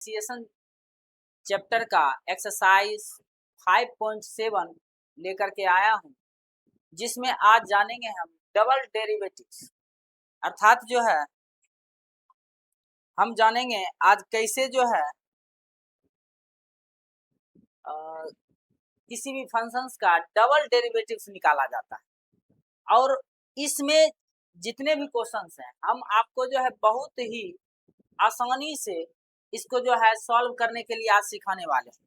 Differentiation chapter का exercise 5.7 लेकर के आया हूं, जिसमें आज जानेंगे हम डबल डेरिवेटिव्स। अर्थात जो है हम जानेंगे आज कैसे जो है किसी भी फंक्शंस का डबल डेरिवेटिव्स निकाला जाता है। और इसमें जितने भी क्वेश्चंस हैं हम आपको जो है बहुत ही आसानी से इसको जो है सॉल्व करने के लिए आज सिखाने वाले हैं।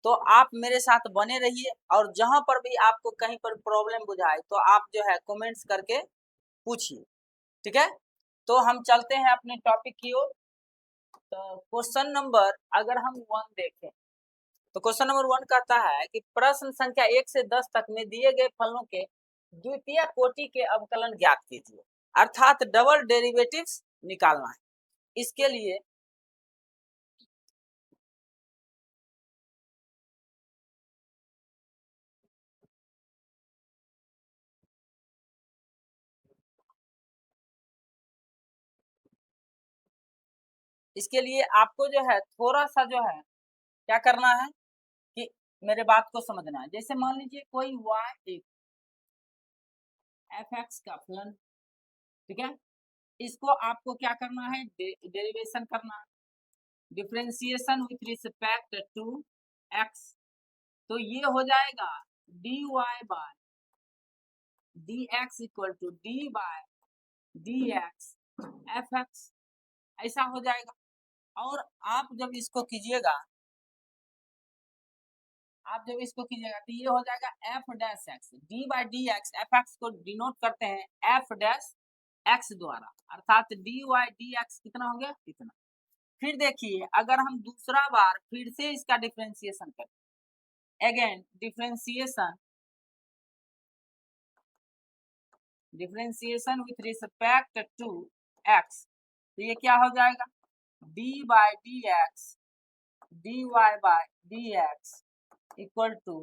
तो आप मेरे साथ बने रहिए और जहां पर भी आपको कहीं पर प्रॉब्लम बुझाए तो आप जो है कमेंट्स करके पूछिए, ठीक है। तो हम चलते हैं अपने टॉपिक की ओर। तो क्वेश्चन नंबर अगर हम 1 देखें तो क्वेश्चन नंबर 1 कहता है कि प्रश्न संख्या 1 से 10 तक में दिए गए फलों के द्वितीय कोटि के अवकलन ज्ञात कीजिए। अर्थात डबल डेरिवेटिव्स निकालना है। इसके लिए आपको जो है थोड़ा सा जो है क्या करना है कि मेरे बात को समझना है। जैसे मान लीजिए कोई y एक fx का फलन, ठीक है, इसको आपको क्या करना है, डेरिवेशन करना है, differentiation with respect to x। तो ये हो जाएगा dy by dx equal to d by dx fx, ऐसा हो जाएगा। और आप जब इसको कीजिएगा तो ये हो जाएगा f dash x, d by D x, F x को डिनोट करते हैं f डैश x द्वारा, अर्थात dy dx कितना हो गया, इतना। फिर देखिए अगर हम दूसरा बार फिर से इसका डिफरेंशिएशन करें, again differentiation with respect to x, तो ये क्या हो जाएगा, d by D X dy by dx equal to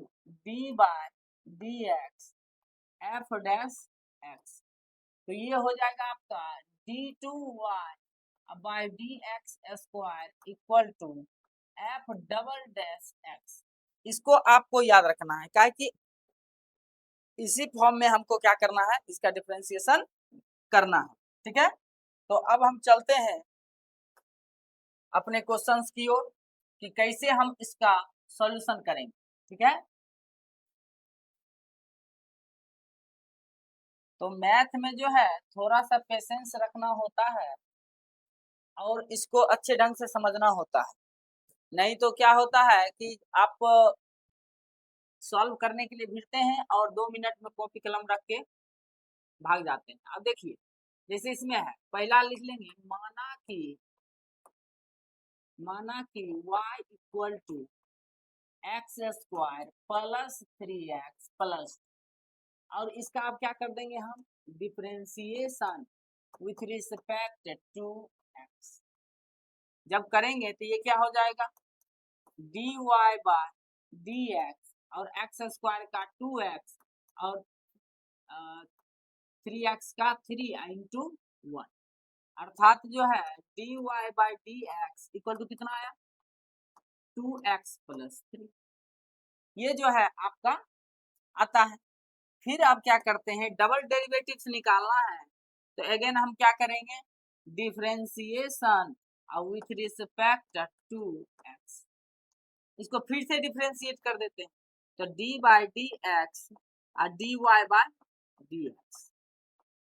d by dx f dash x। तो ये हो जाएगा आपका d2y by dx square equal to f double dash x। इसको आपको याद रखना है, क्या कि इसी फॉर्म में हमको क्या करना है, इसका डिफरेंशिएशन करना है, ठीक है। तो अब हम चलते हैं अपने क्वेश्चंस की ओर कि कैसे हम इसका सॉल्यूशन करेंगे, ठीक है। तो मैथ में जो है थोड़ा सा पेशेंस रखना होता है और इसको अच्छे ढंग से समझना होता है, नहीं तो क्या होता है कि आप सॉल्व करने के लिए भिड़ते हैं और 2 मिनट में कॉपी कलम रख के भाग जाते हैं। अब देखिए जैसे इसमें है, पहला लिख लेंगे माना कि y equal to X square plus 3x plus, और इसका आप क्या कर देंगे, हम differentiation with respect to x जब करेंगे तो ये क्या हो जाएगा, dy बाय dx और एक्स स्क्वायर का 2x और 3x का 3 इंटू 1, अर्थात जो है dy by dx equal to कितना आया, 2x प्लस 3। ये जो है आपका आता है। फिर आप क्या करते हैं, डबल डेरिवेटिव्स निकालना है, तो अगेन हम क्या करेंगे, differentiation with respect to x, इसको फिर से डिफरेंशिएट कर देते हैं, तो d बाय डी एक्स और dy बाय dx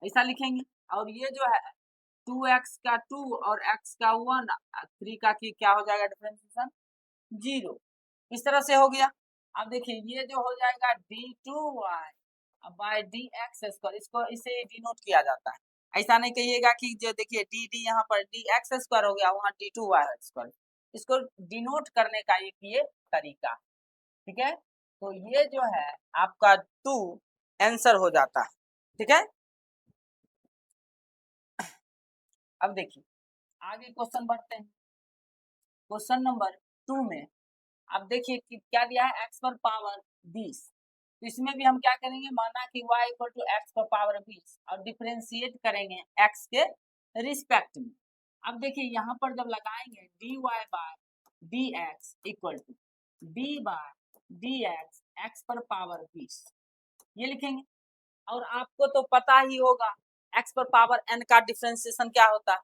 ऐसा लिखेंगे। और ये जो है 2x का 2 और x का 1 3 का क्या हो जाएगा, डिफरेंशिएशन 0, इस तरह से हो गया। अब देखिए ये जो हो जाएगा d2y बाय dx स्क्वायर, इसको इसे डिनोट किया जाता है, ऐसा नहीं कहिएगा कि जो देखिए dd यहाँ पर dx स्क्वायर हो गया, वहाँ d2y स्क्वायर, इसको डिनोट करने का एक ये तरीका, ठीक है। तो ये जो है आपका 2 आंसर हो जाता है, ठीक है। अब देखिए आगे क्वेश्चन बढ़ते हैं। क्वेश्चन नंबर 2 में अब देखिए कि क्या दिया है, x पर पावर 20, तो इसमें भी हम क्या करेंगे, माना कि y इक्वल टू एक्स पर पावर 20 और डिफरेंशिएट करेंगे x के रिस्पेक्ट में। अब देखिए यहाँ पर जब लगाएंगे dy by D x equal to D by D X X पर पावर 20, ये लिखेंगे। और आपको तो पता ही होगा एक्स पर पावर एन का डिफरेंशिएशन क्या होता है,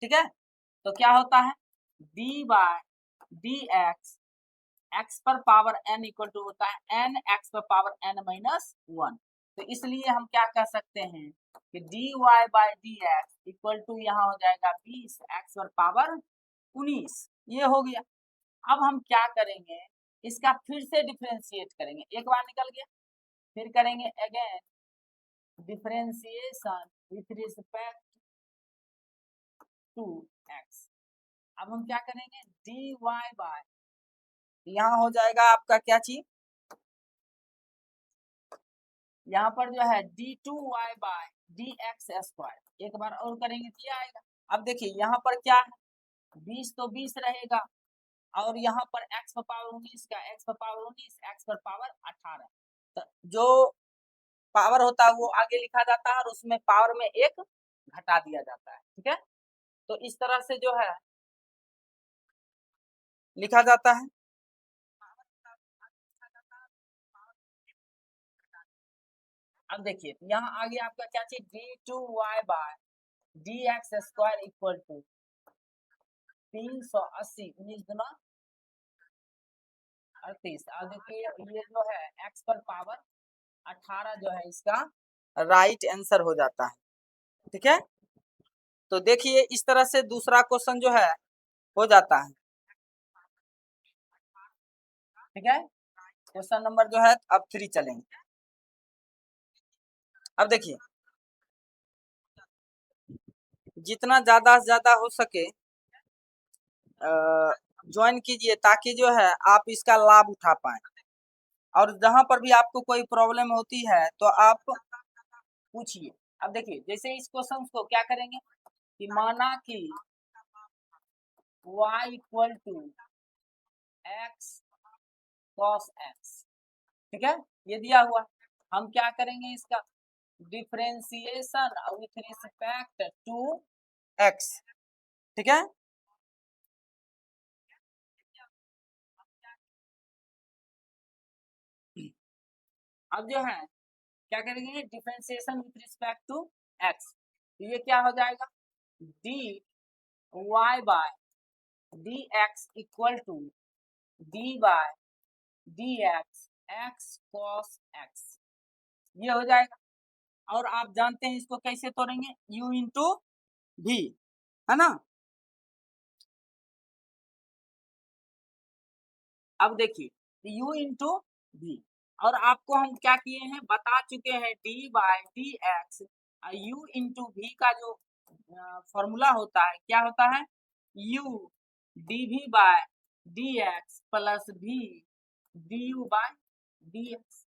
ठीक है। तो क्या होता है D by D X X पर पावर एन इक्वल टू होता है एन एक्स पर पावर एन माइनस 1। तो इसलिए हम क्या कह सकते हैं कि D Y by D x equal to यहाँ हो जाएगा 20 एक्स पर पावर 19, ये हो गया। अब हम क्या करेंगे, इसका फिर से डिफरेंशिएट करेंगे, एक बार निकल गया, फिर करेंगे again differentiation with respect to X. अब हम क्या करेंगे डी वाई बाय, यहाँ हो जाएगा आपका क्या चीज, यहाँ पर जो है D two Y by D x square, एक बार और करेंगे तो आएगा। अब देखिए यहाँ पर क्या है 20 तो 20 रहेगा, और यहाँ पर x पर पावर 19 का x पर पावर 19 x पर पावर 18, तो जो पावर होता है वो आगे लिखा जाता है और उसमें पावर में एक घटा दिया जाता है, ठीक है। तो इस तरह से जो है लिखा जाता है। अब देखिए यहाँ आगे आपका क्या चीज D two Y by D x square equal to 380 19 गुना 38। अब देखिए ये जो है x पर पावर 18 जो है इसका राइट आंसर हो जाता है, ठीक है। तो देखिए इस तरह से दूसरा क्वेश्चन जो है हो जाता है, ठीक है। क्वेश्चन नंबर जो है अब 3 चलेंगे। अब देखिए जितना ज्यादा से ज्यादा हो सके ज्वाइन कीजिए ताकि जो है आप इसका लाभ उठा पाए, और जहां पर भी आपको कोई प्रॉब्लम होती है तो आप पूछिए। अब देखिए जैसे इस क्वेश्चन को क्या करेंगे कि माना कि y equal to X cos X, ठीक है, ये दिया हुआ। हम क्या करेंगे इसका differentiation with respect to x, ठीक है। अब जो है क्या करेंगे differentiation with respect to X, तो ये क्या हो जाएगा D Y by D x equal to D by D X X cos X, ये हो जाएगा। और आप जानते हैं इसको कैसे तोड़ेंगे u इंटू भी, है ना। अब देखिए u इंटू भी, और आपको हम क्या किए हैं बता चुके हैं D by D X u into V का जो फॉर्मूला होता है क्या होता है u D V by D X plus V D U by D X,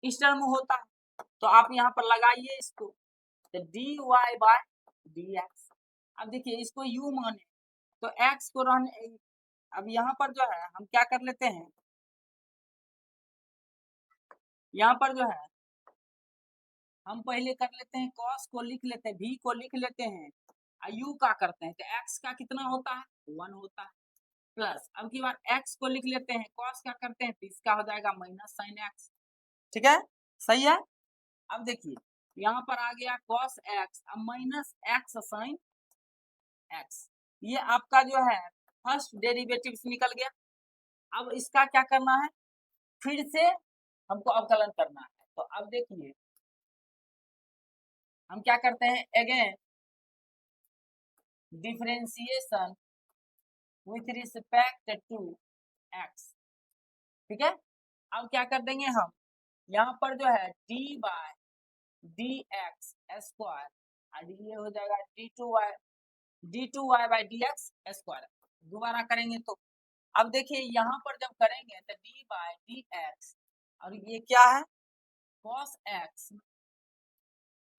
इस टर्म होता है। तो आप यहाँ पर लगाइए इसको, तो D Y by D X. अब देखिए इसको u माने तो x को रहने, अब यहाँ पर जो है हम क्या कर लेते हैं, यहाँ पर जो है हम पहले कर लेते हैं cos को लिख लेते हैं v को लिख लेते हैं और u का करते हैं, तो x का कितना होता है 1 होता है, प्लस अब की बार x को लिख लेते हैं cos का करते हैं तो इसका हो जाएगा माइनस साइन x, ठीक है, सही है। अब देखिए यहाँ पर आ गया cos x अब माइनस x साइन x, ये आपका जो है फर्स्ट डेरिवेटिव निकल गया। अब इसका क्या करना है फिर से हमको अवकलन करना है, तो अब देखिए हम क्या करते हैं again differentiation with respect to x, ठीक है। अब क्या कर देंगे हम यहाँ पर जो है D by D x square और ये हो जाएगा D two Y by D x square, दोबारा करेंगे तो अब देखिए यहाँ पर जब करेंगे तो डी बाय डी एक्स और ये क्या है cos x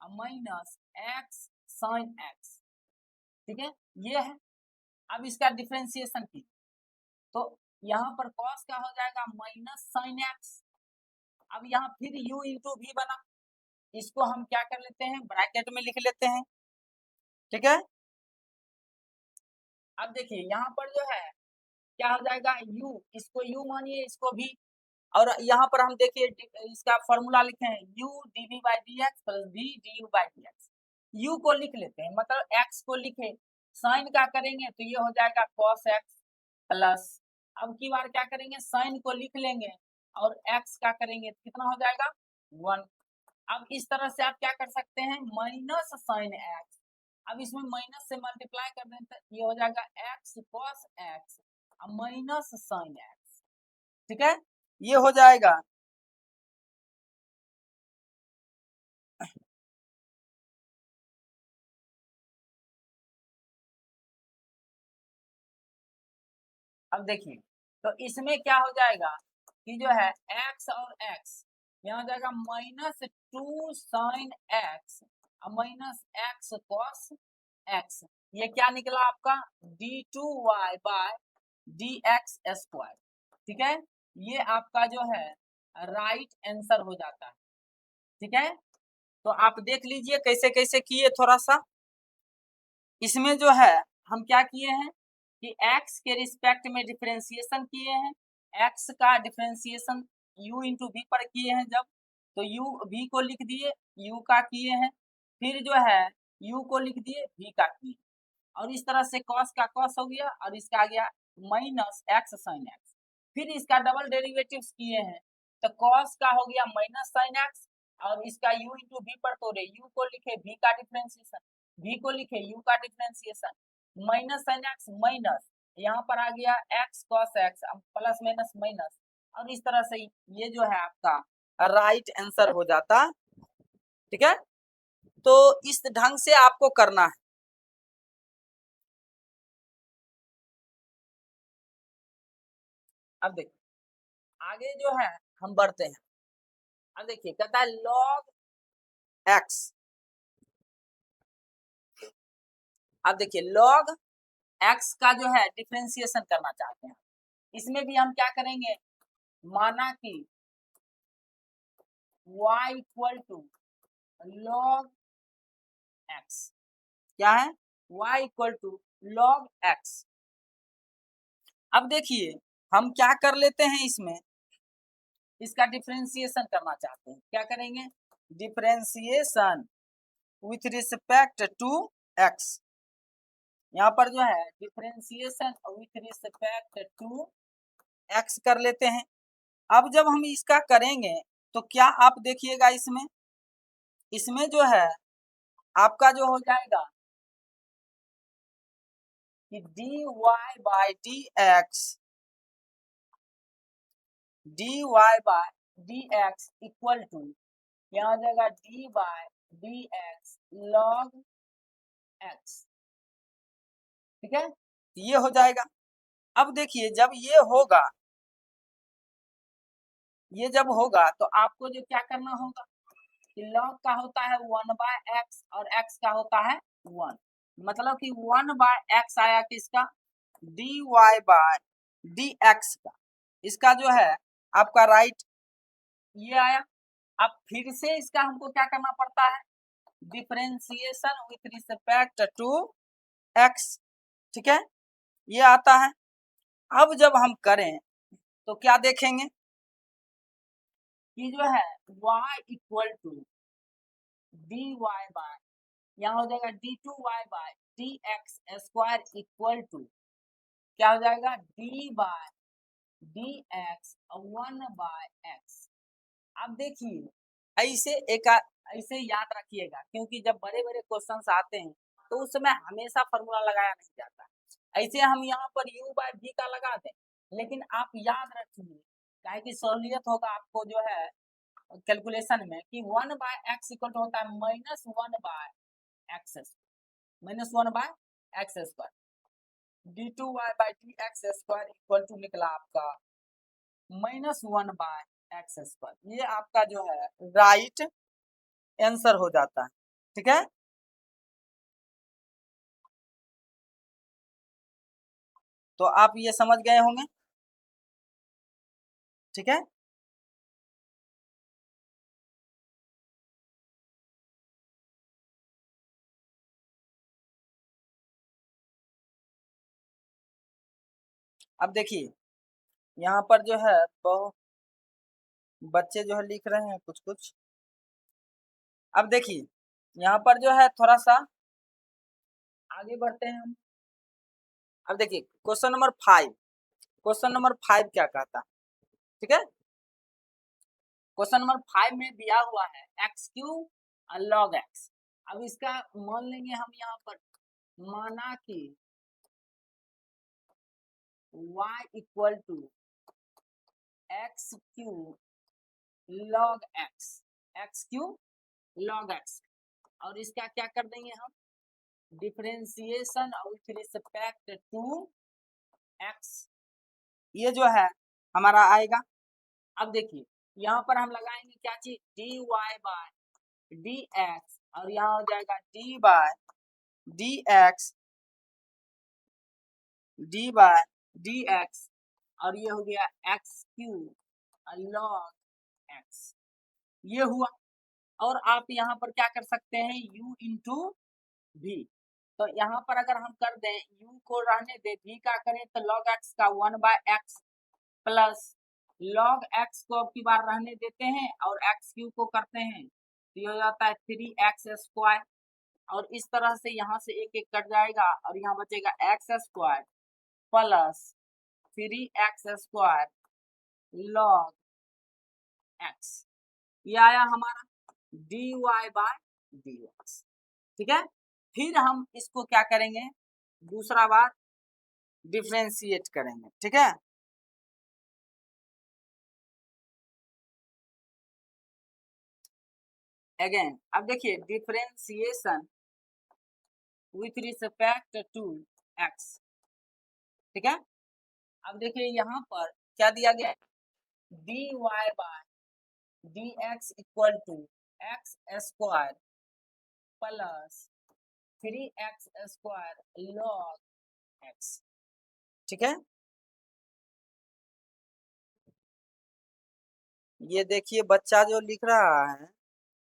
minus x sine x, ठीक है, ये है। अब इसका डिफरेंशिएशन की तो यहाँ पर cos का हो जाएगा माइनस साइन एक्स, अब यहाँ फिर u इंटू भी बना, इसको हम क्या कर लेते हैं ब्रैकेट में लिख लेते हैं, ठीक है। अब देखिए यहाँ पर जो है क्या हो जाएगा u, इसको u मानिए, इसको भी, और यहाँ पर हम देखिए इसका फॉर्मूला लिखे हैं u dv by D X plus v du by D X. u को लिख लेते हैं, मतलब x को लिखे, साइन का करेंगे तो ये हो जाएगा cos x प्लस, अब की बार क्या करेंगे साइन को लिख लेंगे और x का करेंगे तो कितना हो जाएगा 1। अब इस तरह से आप क्या कर सकते हैं माइनस साइन x, अब इसमें माइनस से मल्टीप्लाई कर दें तो ये हो जाएगा x cos x minus sine x, ठीक है, ये हो जाएगा। अब देखिए तो इसमें क्या हो जाएगा कि जो है x और x यहाँ हो जाएगा -2 sine x minus x cos x, ये क्या निकला आपका d2y बाय dx स्क्वायर, ठीक है, ये आपका जो है राइट आंसर हो जाता है, ठीक है। तो आप देख लीजिए कैसे कैसे किए, थोड़ा सा इसमें जो है हम क्या किए हैं कि x के रिस्पेक्ट में डिफरेंशिएशन किए हैं, x का डिफरेंशिएशन u इंटू v पर किए हैं जब, तो u v को लिख दिए, u का किए हैं, फिर जो है u को लिख दिए, v का किए, और इस तरह से cos का cos हो गया और इसका आ गया माइनस x sin x, फिर इसका डबल डेरिवेटिव्स किए हैं तो cos का हो गया माइनस sin x और इसका u इंटू v पर तोड़े, u को लिखे v का डिफरेंशिएशन, v को लिखे u का differentiation, minus sin x minus, यहाँ पर आ गया x cos x plus minus minus, और इस तरह से ये जो है आपका राइट आंसर हो जाता, ठीक है। तो इस ढंग से आपको करना है। अब देखिए आगे जो है हम बढ़ते हैं, अब देखिए कहता है log x, अब देखिए log x का जो है डिफरेंशिएशन करना चाहते हैं, इसमें भी हम क्या करेंगे, माना कि y equal to log x, क्या है y equal to log x। अब देखिए हम क्या कर लेते हैं, इसमें इसका डिफरेंशिएशन करना चाहते हैं, क्या करेंगे differentiation with respect to x, यहाँ पर जो है differentiation with respect to x कर लेते हैं। अब जब हम इसका करेंगे तो क्या आप देखिएगा इसमें, इसमें जो है आपका जो हो जाएगा कि dy by D X, dy by dx equal to यहाँ हो जाएगा d by D x log x, ठीक है, ये हो जाएगा। अब देखिए जब ये होगा, ये जब होगा तो आपको जो क्या करना होगा कि log का होता है 1 बाय एक्स और x का होता है 1, मतलब कि 1 बाय एक्स आया किसका dy बाय dx का, इसका जो है आपका राइट ये आया। अब फिर से इसका हमको क्या करना पड़ता है differentiation with respect to x, ठीक है, ये आता है। अब जब हम करें तो क्या देखेंगे कि जो है y equal to dy by, यहाँ हो जाएगा d2y by dx square equal to क्या हो जाएगा d by dx 1 by x। अब देखिए ऐसे एक ऐसे याद रखिएगा, क्योंकि जब बड़े बड़े क्वेश्चंस आते हैं तो उस समय हमेशा फॉर्मूला लगाया नहीं जाता, ऐसे हम यहाँ पर u बाय v का लगा दें, लेकिन आप याद रखिए काहे कि सहूलियत होगा आपको जो है कैलकुलेशन में कि 1 बाय एक्स इक्वल टू होता है -1 by X, -1 by X square, d2y by dx square equal to निकला आपका -1 बाय एक्स स्क्वायर, ये आपका जो है राइट आंसर हो जाता है, ठीक है। तो आप ये समझ गए होंगे, ठीक है। अब देखिए यहाँ पर जो है बहुत बच्चे जो है लिख रहे हैं कुछ कुछ। अब देखिए यहाँ पर जो है थोड़ा सा आगे बढ़ते हैं हम। अब देखिए क्वेश्चन नंबर 5 क्या कहता है, ठीक है। क्वेश्चन नंबर 5 में दिया हुआ है एक्स क्यूब लॉग एक्स। अब इसका मान लेंगे हम यहाँ पर, माना कि y equal to X cube log X cube log x, और इसका क्या कर देंगे हम, differentiation with respect to x, ये जो है हमारा आएगा। अब देखिए यहाँ पर हम लगाएंगे क्या चीज, D Y by D X, और यहाँ हो जाएगा D by D X D by D X, और ये हो गया एक्स क्यूब लॉग एक्स, ये हुआ। और आप यहाँ पर क्या कर सकते हैं, u इंटू भी। तो यहाँ पर अगर हम कर दें u को रहने दे, v का करें तो log x का 1/x प्लस log x को अब की बार रहने देते हैं और x क्यूब को करते हैं तो ये हो जाता है 3x स्क्वायर, और इस तरह से यहाँ से एक एक कट जाएगा और यहाँ बचेगा x square plus 3x square log x, ये आया हमारा dy बाय dx, ठीक है। फिर हम इसको क्या करेंगे, दूसरा बार डिफरेंशिएट करेंगे, ठीक है। अगेन अब देखिए differentiation with respect to x, ठीक है। अब देखिए यहाँ पर क्या दिया गया, dy by dx equal to X square plus 3x square log x, ठीक है। ये देखिए बच्चा जो लिख रहा है,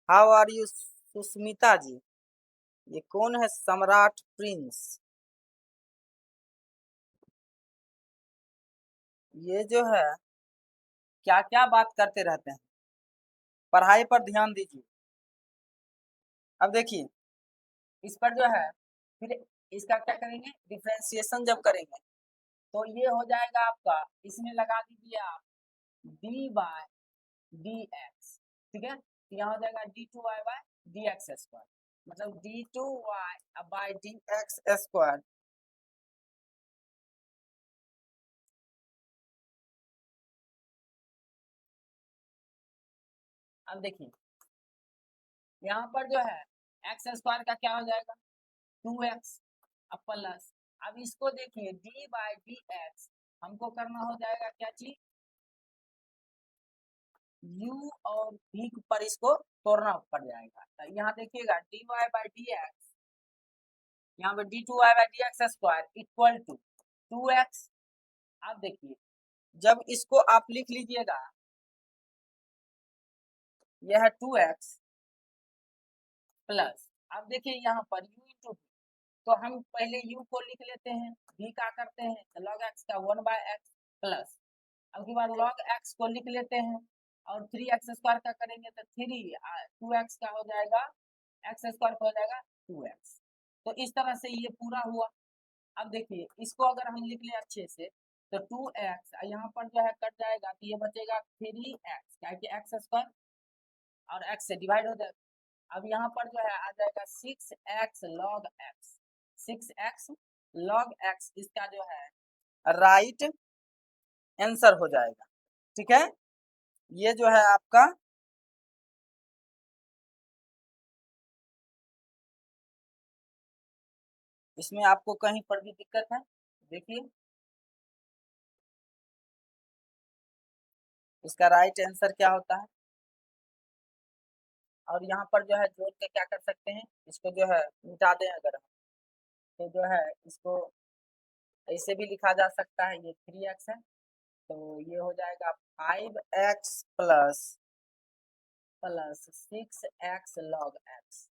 हाउ आर यू सुस्मिता जी, ये कौन है, सम्राट प्रिंस। ये जो है क्या क्या बात करते रहते हैं, पढ़ाई पर ध्यान दीजिए। अब देखिए इस पर जो है फिर इसका क्या करेंगे, डिफरेंशिएशन जब करेंगे तो ये हो जाएगा आपका, इसमें लगा दीजिए आप डी बाय डी एक्स, ठीक है। तो यहाँ हो जाएगा D two Y by D x square, मतलब d two Y by D x square. अब देखिए यहाँ पर जो है एक्स स्क्वायर का क्या हो जाएगा 2x, अब प्लस, अब इसको देखिए डी बाय डी एक्स हमको करना हो जाएगा क्या चीज, u और v पर इसको तोड़ना पड़ जाएगा। तो यहाँ देखिएगा dy बाय डी एक्स, यहाँ पे d two Y by D x square equal to 2x। अब देखिए जब इसको आप लिख लीजिएगा, यह है 2x प्लस, अब देखिए यहाँ पर u इंटू, तो हम पहले u को लिख लेते हैं, v का करते हैं तो log x का 1/x प्लस, अब की बार log x को लिख लेते हैं और 3x स्क्वायर का करेंगे तो 2x का हो जाएगा, x स्क्वायर का हो जाएगा 2x। तो इस तरह से ये पूरा हुआ। अब देखिए इसको अगर हम लिख ले अच्छे से तो 2x यहाँ पर जो है कट जाएगा तो ये बचेगा 3x, क्या कि x स्क्वायर और x से डिवाइड हो जाएगा। अब यहाँ पर जो है आ जाएगा 6x log x, 6x log x इसका जो है राइट आंसर हो जाएगा, ठीक है। ये जो है आपका इसमें आपको कहीं पर भी दिक्कत है, देखिए इसका राइट आंसर क्या होता है। और यहाँ पर जो है जोड़ के क्या कर सकते हैं, इसको जो है मिटा दें अगर हम, तो जो है इसको ऐसे भी लिखा जा सकता है, ये 3x है तो ये हो जाएगा 5x plus 6x log x,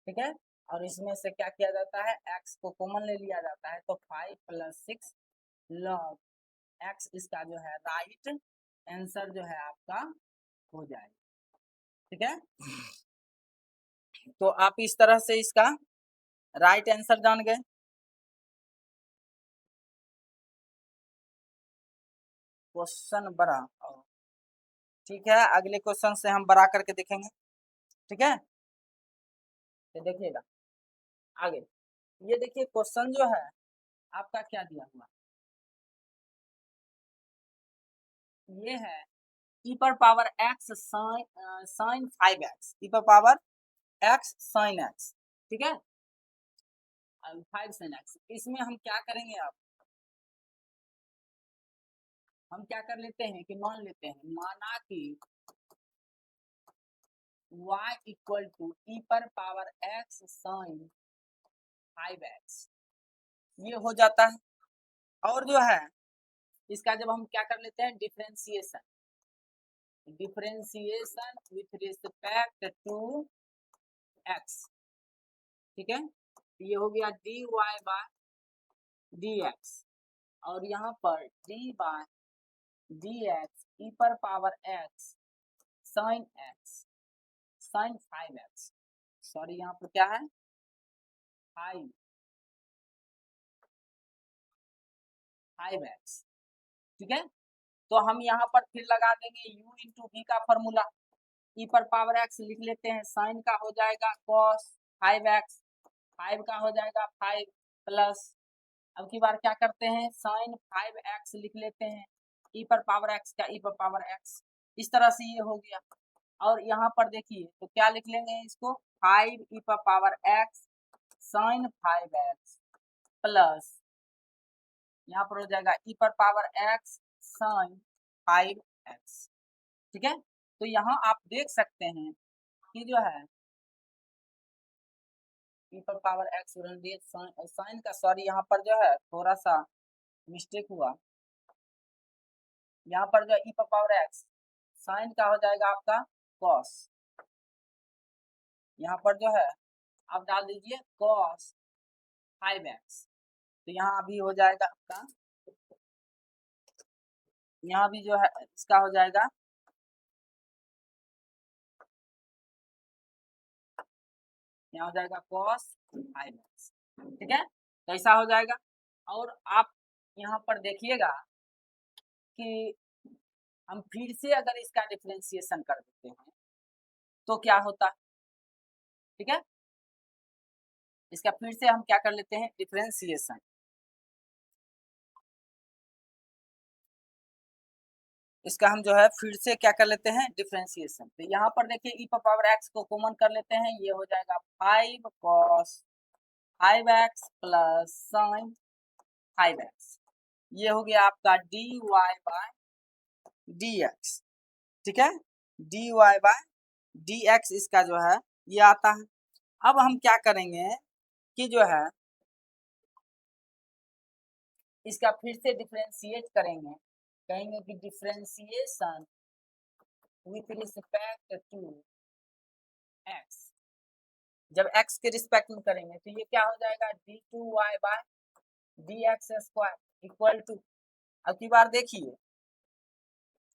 ठीक है। और इसमें से क्या किया जाता है, x को कॉमन ले लिया जाता है तो 5 प्लस 6 log एक्स इसका जो है राइट आंसर जो है आपका हो जाएगा। ठीक है, तो आप इस तरह से इसका राइट आंसर जान गए। क्वेश्चन बड़ा, ठीक है, अगले क्वेश्चन से हम बड़ा करके देखेंगे। ठीक है, तो देखिएगा आगे, ये देखिए क्वेश्चन जो है आपका क्या दिया हुआ, ये है e पर power x sine 5x, e पर पावर x साइन x। ठीक है, 5 साइन x, इसमें हम क्या करेंगे, आप हम क्या कर लेते हैं कि मान लेते हैं, माना कि y इक्वल टू e पर पावर x साइन 5x, ये हो जाता है। और जो है इसका जब हम क्या कर लेते हैं, differentiation, differentiation with respect to x। ठीक है, ये हो गया dy बाय dx, और यहाँ पर d बाय dx e पर power x sine x sine 5x, sorry यहाँ पर क्या है 5x। ठीक है, तो हम यहाँ पर फिर लगा देंगे u इंटू v का फॉर्मूला, e पर पावर x लिख लेते हैं, साइन का हो जाएगा cos 5x, 5 का हो जाएगा 5 प्लस, अब की बार क्या करते हैं, साइन 5x लिख लेते हैं, e पर पावर x का e पर पावर x, इस तरह से ये हो गया। और यहाँ पर देखिए तो क्या लिख लेंगे इसको, 5 e पर power x sine 5x plus, यहाँ पर हो जाएगा e पर पावर x साइन 5x। ठीक है, तो यहाँ आप देख सकते हैं कि जो है e पर पावर x साइन का, सॉरी यहाँ पर जो है थोड़ा सा मिस्टेक हुआ, यहाँ पर जो e पर पावर x साइन का हो जाएगा आपका cos, यहाँ पर जो है आप डाल दीजिए cos 5x, तो यहाँ अभी हो जाएगा आपका, यहाँ भी जो है इसका हो जाएगा, यहाँ हो जाएगा cos 5x। ठीक है, तो ऐसा हो जाएगा। और आप यहाँ पर देखिएगा कि हम फिर से अगर इसका डिफरेंशिएशन कर देते हैं तो क्या होता है। ठीक है, इसका फिर से हम क्या कर लेते हैं, डिफरेंशिएशन, इसका हम जो है फिर से क्या कर लेते हैं, डिफरेंशिएशन। तो यहाँ पर देखिए e पर पावर x को कॉमन कर लेते हैं, ये हो जाएगा 5 cos 5x plus sign 5x, ये हो गया आपका dy बाय dx। ठीक है, dy बाय dx इसका जो है ये आता है। अब हम क्या करेंगे कि जो है इसका फिर से डिफरेंशिएट करेंगे, कहेंगे कि differentiation with respect to x, जब x के रिस्पेक्ट में करेंगे तो ये क्या हो जाएगा, d2y by dx square equal to, अब की बार देखिए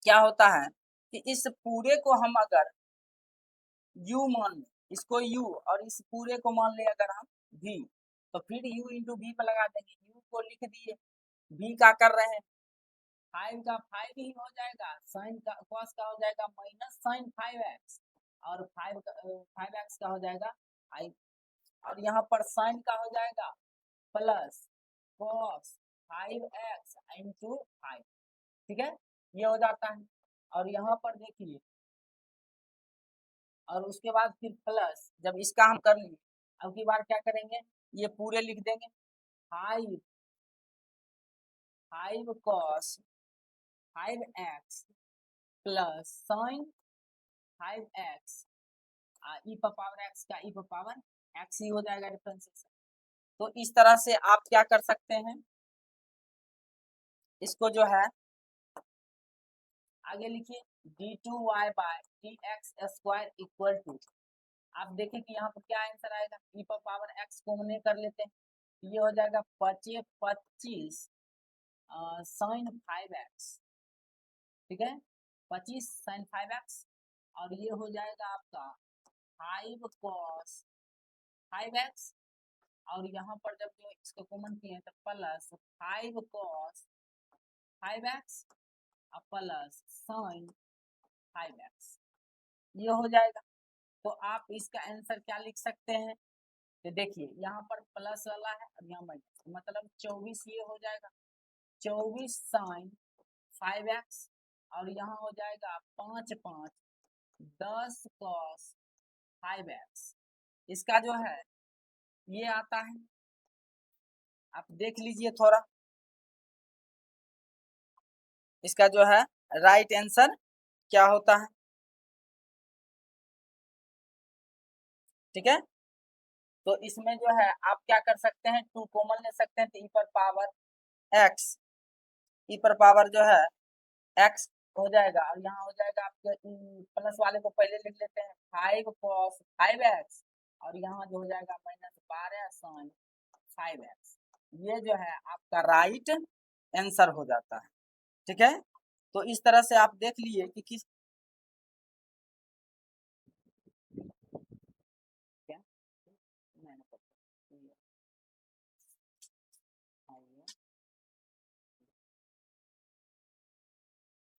क्या होता है कि इस पूरे को हम अगर u मान लें, इसको u और इस पूरे को मान लें अगर हम v, तो फिर u इंटू v पर लगा देंगे, u को लिख दिए, v का कर रहे हैं 5 का 5 ही हो जाएगा, साइन का cos का हो जाएगा माइनस साइन 5x, और 5x का हो जाएगा i, और यहाँ पर साइन का हो जाएगा प्लस cos 5x इंटू 5। ठीक है, ये हो जाता है। और यहाँ पर देखिए, और उसके बाद फिर प्लस, जब इसका हम कर लिए, अब की बार क्या करेंगे, ये पूरे लिख देंगे, 5 cos 5x plus sign 5x, ई पर पावर x का ई पर पावर x ही हो जाएगा डिफरेंशिएशन। तो इस तरह से आप क्या कर सकते हैं, इसको जो है आगे लिखिए, d2y by dx square equal to, आप देखें कि यहाँ पर क्या आंसर आएगा, ई पर पावर x को हमने कर लेते हैं, ये हो जाएगा 25 साइन 5x, ठीक है, 25 साइन 5x, और ये हो जाएगा आपका 5 cos 5x, और यहाँ पर जब जो इसको कॉमन किए तो प्लस 5 cos 5x और प्लस साइन 5x, ये हो जाएगा। तो आप इसका आंसर क्या लिख सकते हैं, तो देखिए यहाँ पर प्लस वाला है और यहाँ माइनस, मतलब 24 ये हो जाएगा 24 साइन 5x, और यहाँ हो जाएगा 5 5 10 cos 5x, इसका जो है ये आता है, आप देख लीजिए थोड़ा, इसका जो है राइट आंसर क्या होता है, ठीक है। तो इसमें जो है आप क्या कर सकते हैं, 2 कॉमन ले सकते हैं, तो ई पर पावर x, ई पर पावर जो है x हो जाएगा, और यहाँ हो जाएगा आपके प्लस वाले को पहले लिख लेते हैं 5 cos 5x, और यहाँ जो हो जाएगा -12 sin 5x, ये जो है आपका राइट आंसर हो जाता है, ठीक है। तो इस तरह से आप देख लिए कि किस क्या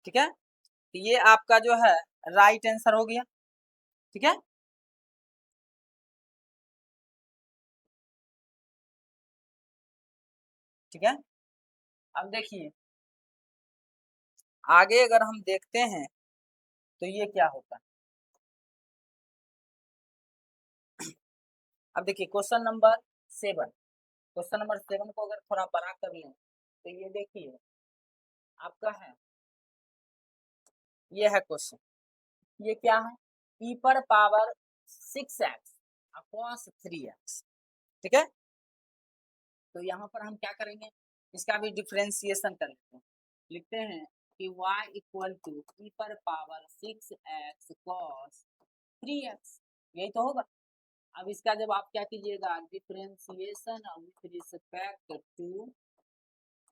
ठीक है, तो ये आपका जो है राइट आंसर हो गया, ठीक है। ठीक है, अब देखिए आगे अगर हम देखते हैं तो ये क्या होता है, अब देखिए क्वेश्चन नंबर 7, क्वेश्चन नंबर 7 को अगर थोड़ा बड़ा कर लें तो ये देखिए आपका है, ये है क्वेश्चन, ये क्या है, ई पर पावर 6x अपॉस 3x, ठीक है। तो यहाँ पर हम क्या करेंगे, इसका भी डिफ्रेंसिएशन कर लेते हैं, लिखते हैं कि y इक्वल टू ई पर पावर 6x cos 3x, यही तो होगा। अब इसका जब आप क्या कीजिएगा, differentiation with respect to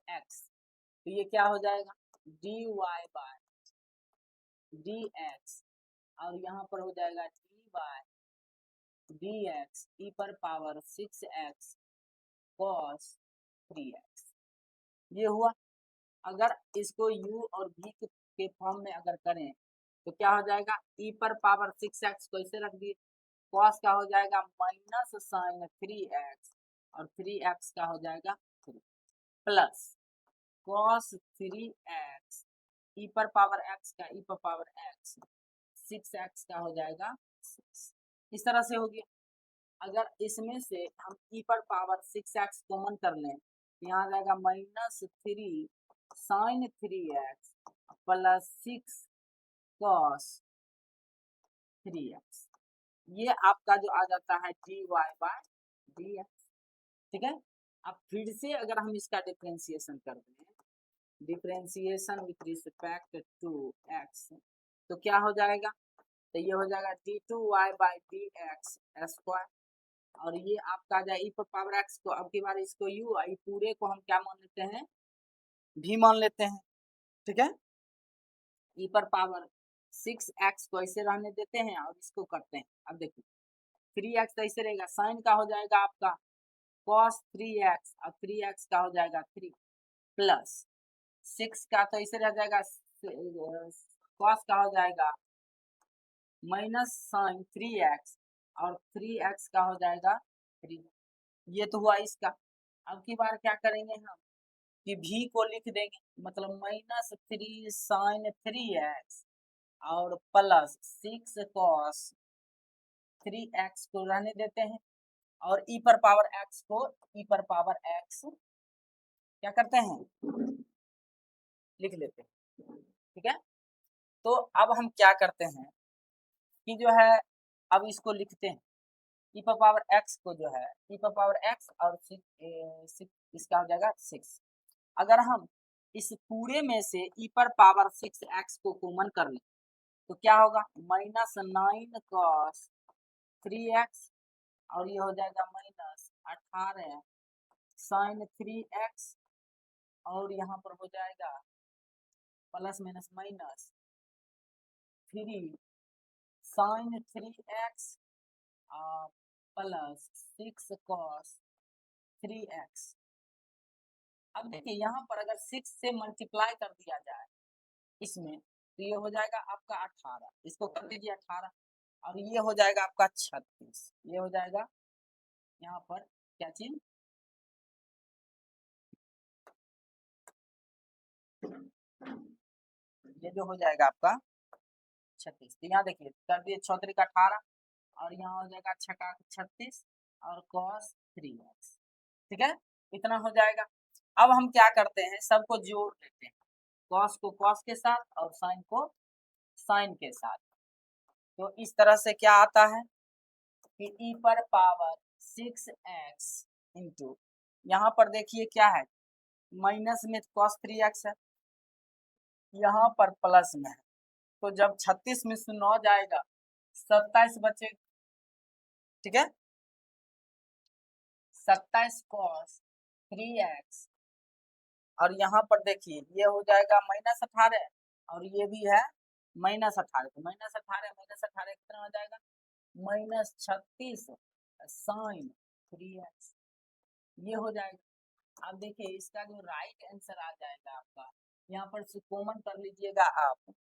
x, तो ये क्या हो जाएगा, dy बाय dx, और यहाँ पर हो जाएगा dy dx ई पर पावर 6x cos 3x, ये हुआ। अगर इसको u और v के फॉर्म में अगर करें तो क्या हो जाएगा, e पर पावर 6x को इसे रख दिए, cos का हो जाएगा माइनस साइन 3x, और 3x का हो जाएगा 3 प्लस cos 3x e पर पावर x का e पर पावर x 6x का हो जाएगा 6, इस तरह से हो गया। अगर इसमें से हम e पर पावर 6x कॉमन कर लें, यहाँ आ जाएगा -3 sine 3x plus 6 cos 3x, ये आपका जो आ जाता है dy बाय dx, ठीक है। अब फिर से अगर हम इसका डिफ्रेंसिएशन कर दें, differentiation with respect to x, तो क्या हो जाएगा, तो ये हो जाएगा d2y by D x square, और ये आपका जाए ई पर पावर x को, अब की बार इसको u आई पूरे को हम क्या मान लेते हैं, v मान लेते हैं, ठीक है। ई पर पावर 6x को ऐसे रहने देते हैं और इसको करते हैं, अब देखिए 3x तो ऐसे रहेगा, साइन का हो जाएगा आपका cos 3x, और 3x का हो जाएगा 3 प्लस 6 का तो ऐसे रह जाएगा, cos का हो जाएगा माइनस साइन 3x, और 3x का हो जाएगा 3, ये तो हुआ इसका। अब की बार क्या करेंगे हम कि v को लिख देंगे, मतलब -3 साइन 3x और प्लस 6 cos 3x को रहने देते हैं, और e पर पावर x को e पर पावर x क्या करते हैं, लिख लेते हैं, ठीक है। तो अब हम क्या करते हैं कि जो है अब इसको लिखते हैं, e पर पावर x को जो है e पर पावर x और 6 इसका हो जाएगा 6, अगर हम इस पूरे में से e पर पावर 6x को कॉमन कर लें तो क्या होगा, -9 cos 3x, और ये हो जाएगा -18 sin 3x, और यहाँ पर हो जाएगा plus minus minus 3 sine 3x plus 6 cos 3x। अब देखिए यहाँ पर अगर 6 से मल्टीप्लाई कर दिया जाए इसमें तो ये हो जाएगा आपका 18, इसको कर दीजिए 18 और ये हो जाएगा आपका 36, ये हो जाएगा यहाँ पर क्या चीज, ये जो हो जाएगा आपका 36। तो यहाँ देखिए कर दिए 6 का 18 और यहाँ हो जाएगा 6 का 36 और cos 3x, ठीक है, इतना हो जाएगा। अब हम क्या करते हैं, सबको जोड़ लेते हैं, cos को cos के साथ और sin को sin के साथ। तो इस तरह से क्या आता है कि e पर पावर 6x इंटू, यहाँ पर देखिए क्या है, माइनस में cos 3x है, यहाँ पर प्लस में है, तो जब 36 में से 9 जाएगा 27 बचेगा, ठीक है, 27 cos 3x और यहाँ पर देखिए ये हो जाएगा -18 और ये भी है -18, तो -18 कितना हो जाएगा, -36 साइन 3x, ये हो जाएगा। अब देखिए इसका जो राइट आंसर आ जाएगा आपका, यहाँ पर से कॉमन कर लीजिएगा आप,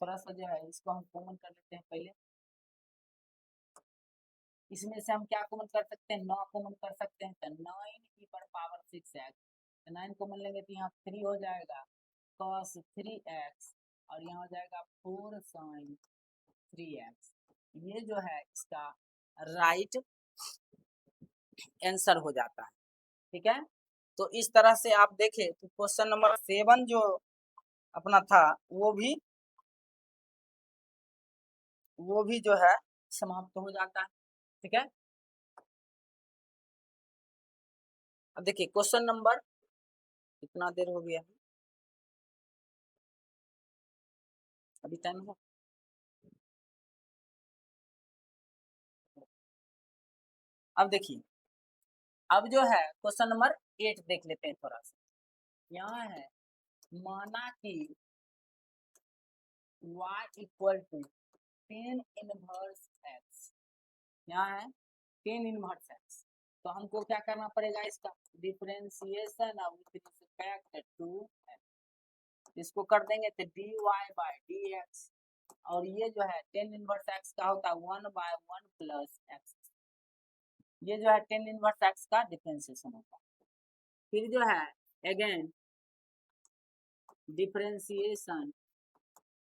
थोड़ा सा जो है इसको हम कॉमन कर लेते हैं पहले, इसमें से हम क्या कॉमन कर सकते हैं, 9 कॉमन कर सकते हैं, तो 9 की पावर 6x, 9 कॉमन लेंगे तो यहाँ 3 हो जाएगा cos 3x और यहाँ हो जाएगा 4 sin 3x, ये जो है इसका राइट आंसर हो जाता है, ठीक है। तो इस तरह से आप देखें तो क्वेश्चन नंबर 7 जो अपना था वो भी जो है समाप्त हो जाता है, ठीक है। अब देखिए क्वेश्चन नंबर, कितना देर हो गया, अभी टाइम है, अब देखिए अब जो है क्वेश्चन नंबर 8 देख लेते हैं थोड़ा सा, यहाँ है माना कि y equal to 10 inverse x, यहाँ है 10 इनवर्स x, तो हमको क्या करना पड़ेगा, इसका differentiation with respect to x, इसको कर देंगे तो dy बाय dx और ये जो है 10 इनवर्स x का होता है 1/1 प्लस x, ये जो है 10 इनवर्स x का डिफरेंशिएशन होता है। फिर जो है again differentiation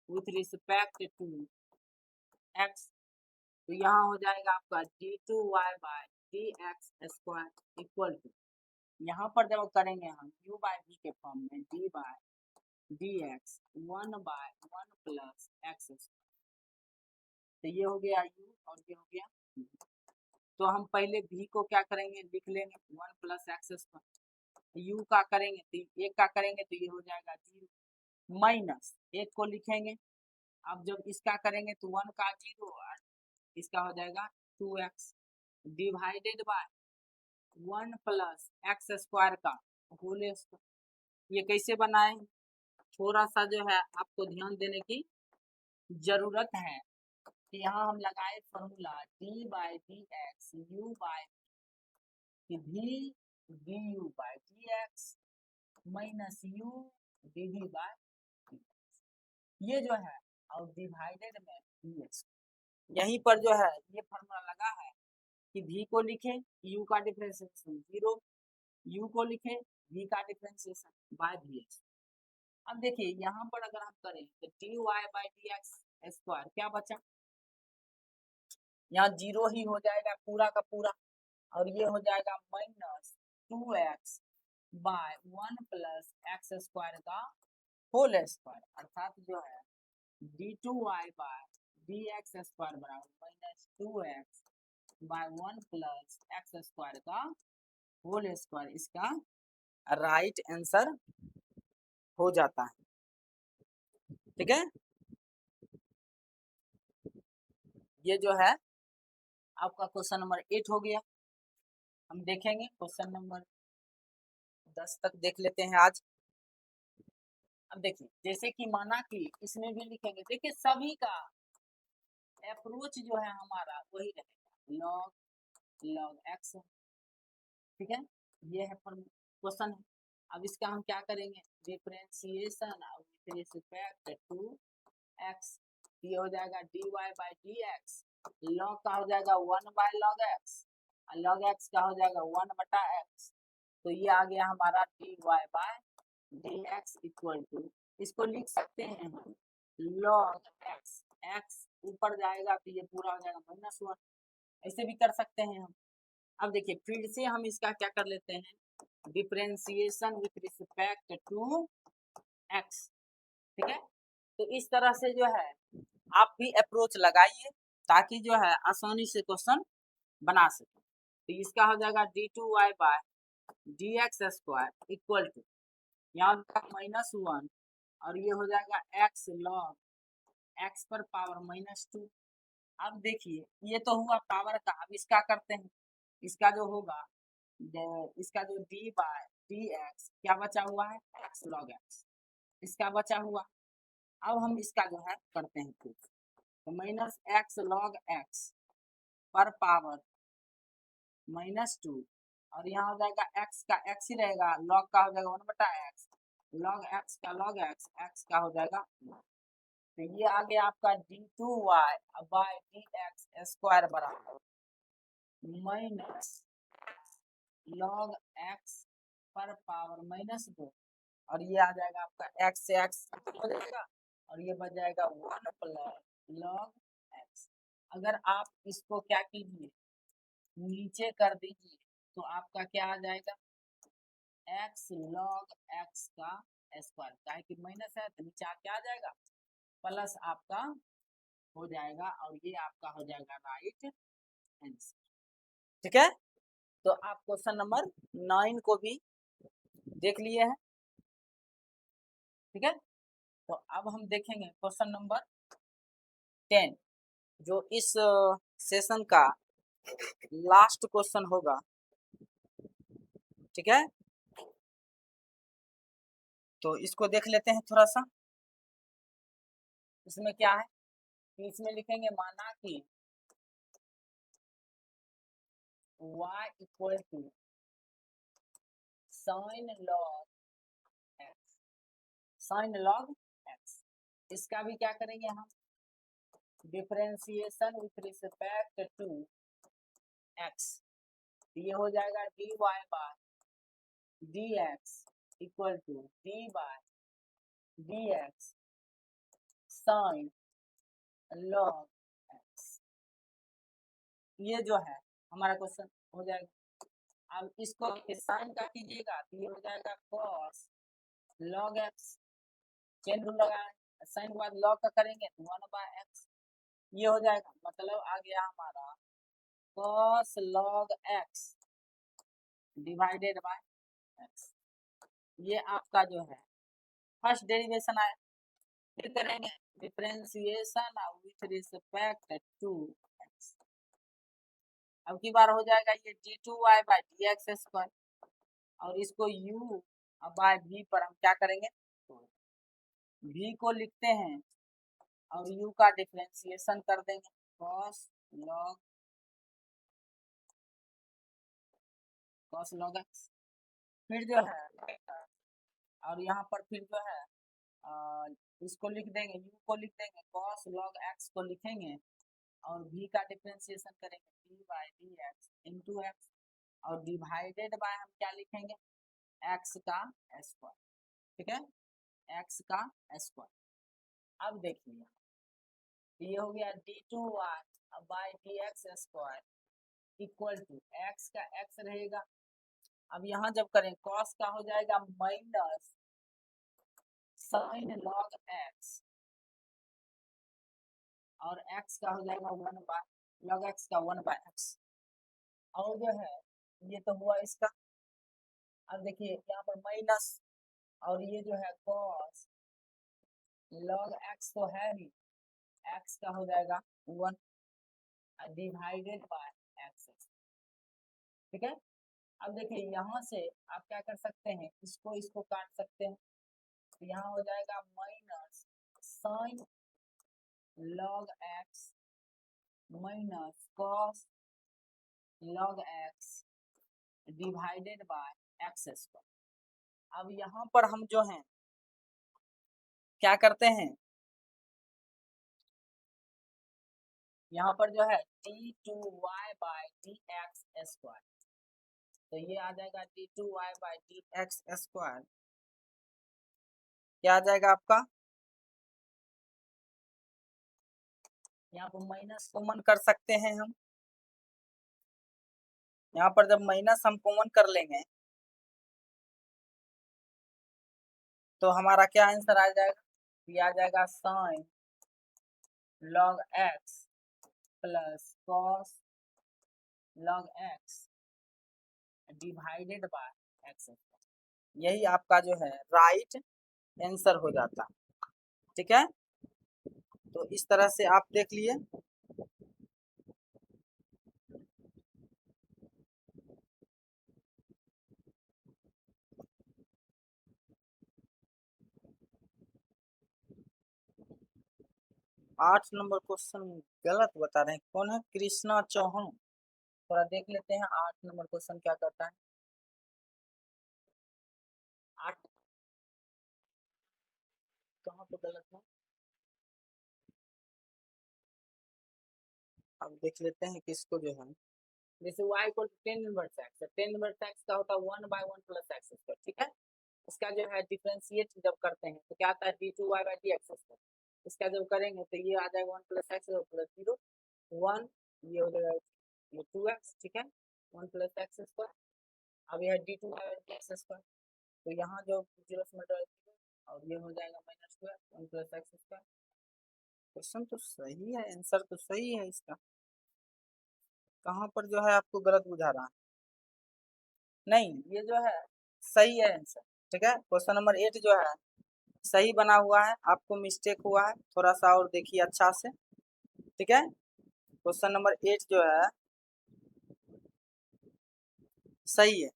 with respect to x, तो यहाँ हो जाएगा आपका d2y bye dx² equal to, यहाँ पर जब करेंगे हम u बाय v के फॉर्म में d by dx 1/1 plus x, तो ये हो गया u और ये हो गया v। तो हम पहले v को क्या करेंगे, लिख लेंगे 1 प्लस x², u का करेंगे तो एक का करेंगे तो ये हो जाएगा 0 माइनस एक को लिखेंगे, अब जब इसका करेंगे तो 1 का 0 और इसका हो जाएगा 2x divided by 1 plus x² का होल स्क्वायर। ये कैसे बनाए, थोड़ा सा जो है आपको ध्यान देने की जरूरत है, तो यहाँ हम लगाए formula d by D x u by v du by dx minus u dv by dx, ये जो है और डिवाइडेड में dx, यहीं पर जो है ये फॉर्मूला लगा है कि v को लिखे u का डिफरेंशिएशन 0, u को लिखे v का डिफरेंशिएशन बाय dx। अब देखिए यहाँ पर अगर हम करें तो dy बाय dx² क्या बचा, यहाँ 0 ही हो जाएगा पूरा का पूरा और ये हो जाएगा -2x बाय 1 प्लस x² का होल स्क्वायर, अर्थात जो है d2y बाय dx² बराबर -2x बाय 1 प्लस x² का होल स्क्वायर, इसका राइट आंसर हो जाता है, ठीक है। ये जो है आपका क्वेश्चन नंबर 8 हो गया। हम देखेंगे क्वेश्चन नंबर 10 तक देख लेते हैं आज। अब देखिए जैसे कि माना कि इसमें भी लिखेंगे, देखिए सभी का अप्रोच जो है हमारा वही रहेगा, लॉग लॉग एक्स, ठीक है, ये है क्वेश्चन है। अब इसका हम क्या करेंगे, differentiation with respect to x, ये हो जाएगा D Y by D x, log का हो जाएगा 1 बाय लॉग एक्स, और लॉग एक्स का हो जाएगा 1 बटा एक्स। तो ये आ गया हमारा d Y by D x equal to, इसको लिख सकते हैं हम लॉग एक्स, एक्स ऊपर जाएगा तो ये पूरा हो जाएगा -1, ऐसे भी कर सकते हैं हम। अब देखिए फिर से हम इसका क्या कर लेते हैं, differentiation with respect to x, ठीक है। तो इस तरह से जो है आप भी अप्रोच लगाइए ताकि जो है आसानी से क्वेश्चन बना सके। तो इसका हो जाएगा d2y by D x square equal to, यहाँ -1 और ये हो जाएगा x लॉग x पर पावर -2। अब देखिए ये तो हुआ पावर का, अब इसका करते हैं, इसका जो होगा इसका जो डी बाय डी एक्स क्या बचा हुआ है, x लॉग x, इसका बचा हुआ। अब हम इसका जो है करते हैं प्रूफ, तो -x लॉग x पर पावर -2 और यहाँ हो जाएगा x का x ही रहेगा, log का हो जाएगा 1 बटा x, log x का log x, x का हो जाएगा 1। तो ये आ गया आपका d2y by D x square बराबर माइनस log x पर पावर -2 और ये आ जाएगा आपका x से x हो जाएगा और ये बच जाएगा 1 प्लस log x। अगर आप इसको क्या कीजिए, नीचे कर दीजिए तो आपका क्या आ जाएगा, x log x का स्क्वायर, काहे कि माइनस है तो नीचे क्या आ जाएगा, प्लस आपका हो जाएगा और ये आपका हो जाएगा राइट आंसर, ठीक है। तो आप क्वेश्चन नंबर 9 को भी देख लिए हैं, ठीक है। तो अब हम देखेंगे क्वेश्चन नंबर 10 जो इस सेशन का लास्ट क्वेश्चन होगा, ठीक है। तो इसको देख लेते हैं थोड़ा सा, इसमें क्या है, इसमें लिखेंगे माना कि y equal to sine log x, sine log x, इसका भी क्या करेंगे हम, differentiation with respect to x, ये हो जाएगा dy by dx equal to d by dx sine log x, ये जो है हमारा क्वेश्चन हो जाएगा। अब इसको साइन का कीजिएगा तो ये हो जाएगा cos log x, chain rule लगाए, साइन के बाद लॉग का करेंगे तो 1 बाय x, ये हो जाएगा, मतलब आ गया हमारा cos log x divided by x, ये आपका जो है फर्स्ट डेरिवेशन आया। फिर करेंगे differentiation with respect to x, अब की बार हो जाएगा ये d2y बाय dx स्क्वायर और इसको u बाय v पर हम क्या करेंगे, v को लिखते हैं और u का डिफरेंशिएशन कर देंगे cos log x, फिर जो है और यहाँ पर फिर जो है इसको लिख देंगे, u को लिख देंगे, cos log x को लिखेंगे और v का डिफरेंशिएशन करेंगे d by D x into x और डिवाइडेड बाय हम क्या लिखेंगे, x का स्क्वायर, ठीक है, x का स्क्वायर। अब देखिए ये हो गया d2y by D x square equal to x का x रहेगा। अब यहाँ जब करें cos का हो जाएगा माइनस साइन लॉग x और x का हो जाएगा 1 बाय लॉग x का 1 बाय x, और जो है ये तो हुआ इसका। अब देखिए यहाँ पर माइनस और ये जो है cos log x तो है ही, x का हो जाएगा 1 डिवाइडेड बाय x, ठीक है। अब देखिए यहाँ से आप क्या कर सकते हैं, इसको काट सकते हैं, तो यहाँ हो जाएगा minus sign log x minus cos log x divided by X square. अब यहाँ पर हम जो हैं क्या करते हैं, यहाँ पर जो है d2y by D x square, तो ये आ जाएगा d2y by D x square, क्या आ जाएगा आपका, यहाँ पर माइनस कॉमन कर सकते हैं हम, यहाँ पर जब माइनस हम कॉमन कर लेंगे तो हमारा क्या आंसर आ जाएगा, ये आ जाएगा sign log x plus cos log x divided by x, यही आपका जो है राइट आंसर हो जाता। ठीक है, तो इस तरह से आप देख लिए। आठ नंबर क्वेश्चन गलत बता रहे हैं, कौन है, कृष्णा चौहान, थोड़ा देख लेते हैं आठ नंबर क्वेश्चन क्या करता है। आठ कहाँ पे गलत है, अब देख लेते हैं किसको जो है, जैसे y equal to ten inverse x, ten inverse x का होता है 1/1 प्लस एक्स स्क्वायर। ठीक है, इसका जो है डिफरेंशिएट जब करते हैं तो क्या आता है d2y by D x square, इसका जब करेंगे तो ये आ जाएगा 1 प्लस एक्स प्लस 0 1, ये हो जाएगा ये 2x। ठीक है, 1 प्लस एक्स स्क्वायर, अब यह d2y by D x square, तो यहाँ जो 0 से मल्टीप्लाई और ये हो जाएगा minus 2 1 plus x square. Question तो सही है, आंसर तो सही है इसका, कहाँ पर जो है आपको गलत बुझा रहा है, नहीं ये जो है सही है आंसर। ठीक है, क्वेश्चन नंबर 8 जो है सही बना हुआ है, आपको मिस्टेक हुआ है, थोड़ा सा और देखिए अच्छा से। ठीक है, क्वेश्चन नंबर 8 जो है सही है।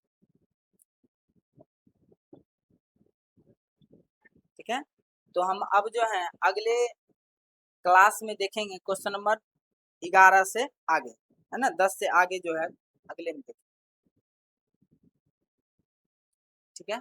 ठीक है, तो हम अब जो है अगले क्लास में देखेंगे क्वेश्चन नंबर 11 से आगे, है ना, 10 से आगे जो है अगले में देखेंगे। ठीक है।